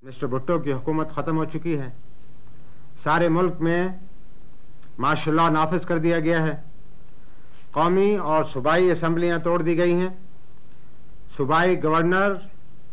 Mister Bhutto की हुकूमत ख़त्म हो चुकी है। सारे मुल्क में मार्शल नाफिज कर दिया गया है। कौमी और सूबाई असम्बलियाँ तोड़ दी गई हैं। सूबाई गवर्नर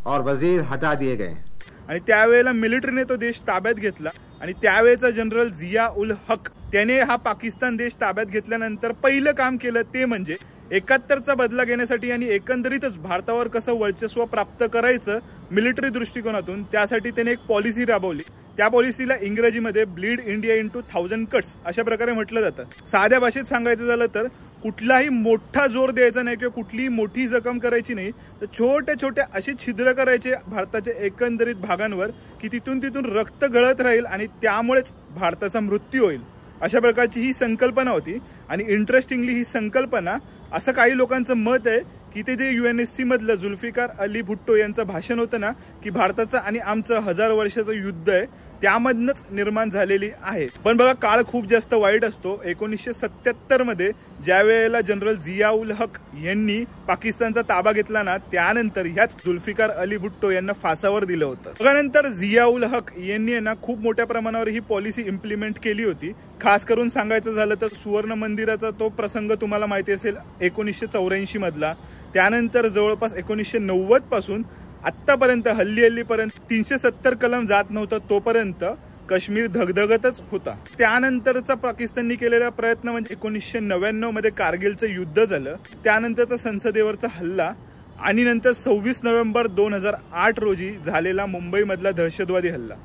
और वजीर हटा दिए गए हैं। आणि त्यावेळेला मिलिटरीने तो देश ताब्यात घेतला आणि त्यावेळेचा जनरल जिया उल हक त्याने हा पाकिस्तान देश ताब्यात घेतल्यानंतर पहिलं काम केलं ते म्हणजे 71चा बदला घेण्यासाठी आणि एकंदरीतच भारतावर कसं वर्चस्व प्राप्त करायचं मिलिटरी दृष्टिकोनातून त्यासाठी त्याने एक पॉलिसी राबवली। त्या पॉलिसीला इंग्रजीमध्ये ब्लीड इंडिया इंटू 1000 कट्स अशा प्रकारे म्हटलं जातं। साध्या भाषेत सांगायचं झालं तर कुठलाही मोठा जोर द्यायचा नाही किंवा कुठलीही मोठी जखम करायची नाही, तर छोटे छोटे असे छिद्र करायचे भारताच्या एकंदरीत भागांवर की तिथून रक्त गळत राहील आणि त्यामुळेच भारताचा मृत्यू होईल। अशा प्रकारची ही संकल्पना होती। आणि इंटरेस्टिंगली ही संकल्पना असं काही लोकांचं मत आहे की ते जे UNSC मधलं जुल्फिकार अली भुट्टो यांचं भाषण होतं ना की भारताचं आणि आमचं 1000 वर्षाचं युद्ध आहे त्यामधनच निर्माण झालेली आहे। पण बघा काळ खूप जास्त वाईट असतो। 1977 मध्ये ज्या वेळेला जनरल जिया उल हक यांनी पाकिस्तानचा ताबा घेतला ना त्यानंतर ह्याच जुल्फिकार अली भुट्टो यांना फासावर दिलं होतं। त्यानंतर जिया उल हक यांनी ना खूप मोठ्या प्रमाणावर ही पॉलिसी इम्प्लिमेंट केली होती। खास करून सांगायचं झालं तर सुवर्ण मंदिराचा तो प्रसंग तुम्हाला माहिती असेल 1984 मधला। त्यानंतर जवळपास 1990 पासून आतापर्यंत हल्लीपर्यंत 370 कलम जात नव्हतं तोपर्यंत काश्मीर धगधगतच होता। त्यानंतरचा पाकिस्तानने केलेला प्रयत्न म्हणजे 1999 मध्ये कारगिलचं युद्ध झालं, त्यानंतरचा संसदेवरचा हल्ला आणि नंतर 26 नोव्हेंबर 2008 रोजी झालेला मुंबई मधला दहशतवादी हल्ला।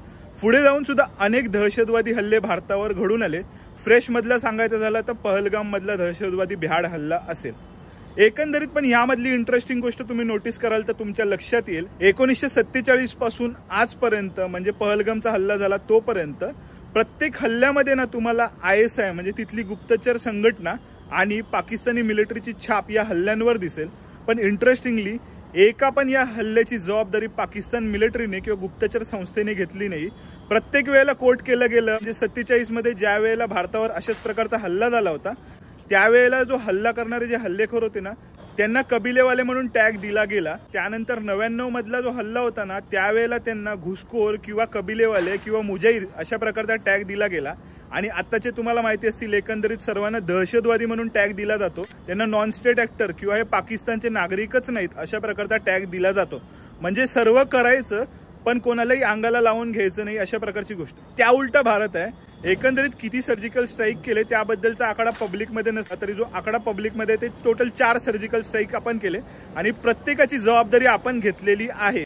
पुढे जाऊन सुद्धा अनेक दहशतवादी हल्ले भारतावर घडून आले। फ्रेश मधला सांगायचं झालं तर पहलगाम मधला दहशतवादी भ्याड हल्ला असेल। एकंदरीत पण यामधली इंटरेस्टिंग गोष्ट तुम्ही नोटीस कराल तर तुमच्या लक्षात येईल 1947 पासून आजपर्यंत म्हणजे पहलगामचा हल्ला झाला तोपर्यंत प्रत्येक हल्ल्यामध्ये ना तुम्हाला ISI म्हणजे तिथली गुप्तचर संघटना आणि पाकिस्तानी मिलिटरीची छाप या हल्ल्यांवर दिसेल। पण इंटरेस्टिंगली एका पण या हल्ल्याची जबाबदारी पाकिस्तान मिलिटरीने किंवा गुप्तचर संस्थेने घेतली नाही। प्रत्येक वेळेला कोट केलं गेलं म्हणजे 47 मध्ये ज्या वेळेला भारतावर अशाच प्रकारचा हल्ला झाला होता त्यावेळेला जो हल्ला करणारे जे हल्लेखोर होते ना त्यांना कबिलेवाले म्हणून टॅग दिला गेला। त्यानंतर 99 मधला जो हल्ला होता ना त्यावेळेला त्यांना घुसखोर किंवा कबिलेवाले किंवा मुजाहिद अशा प्रकारचा टॅग दिला गेला। आणि आताचे तुम्हाला माहिती असतील एकंदरीत सर्वांना दहशतवादी म्हणून टॅग दिला जातो। त्यांना नॉन स्टेट ऍक्टर किंवा हे पाकिस्तानचे नागरिकच नाहीत अशा प्रकारचा टॅग दिला जातो। म्हणजे सर्व करायचं पण कोणालाही अंगाला लावून घ्यायचं नाही अशा प्रकारची गोष्ट। त्या उलटा भारत आहे। एकंदरीत किती सर्जिकल स्ट्राईक केले त्याबद्दलचा आकडा पब्लिकमध्ये नसला तरी जो आकडा पब्लिकमध्ये ते टोटल 4 सर्जिकल स्ट्राईक आपण केले आणि प्रत्येकाची जबाबदारी आपण घेतलेली आहे।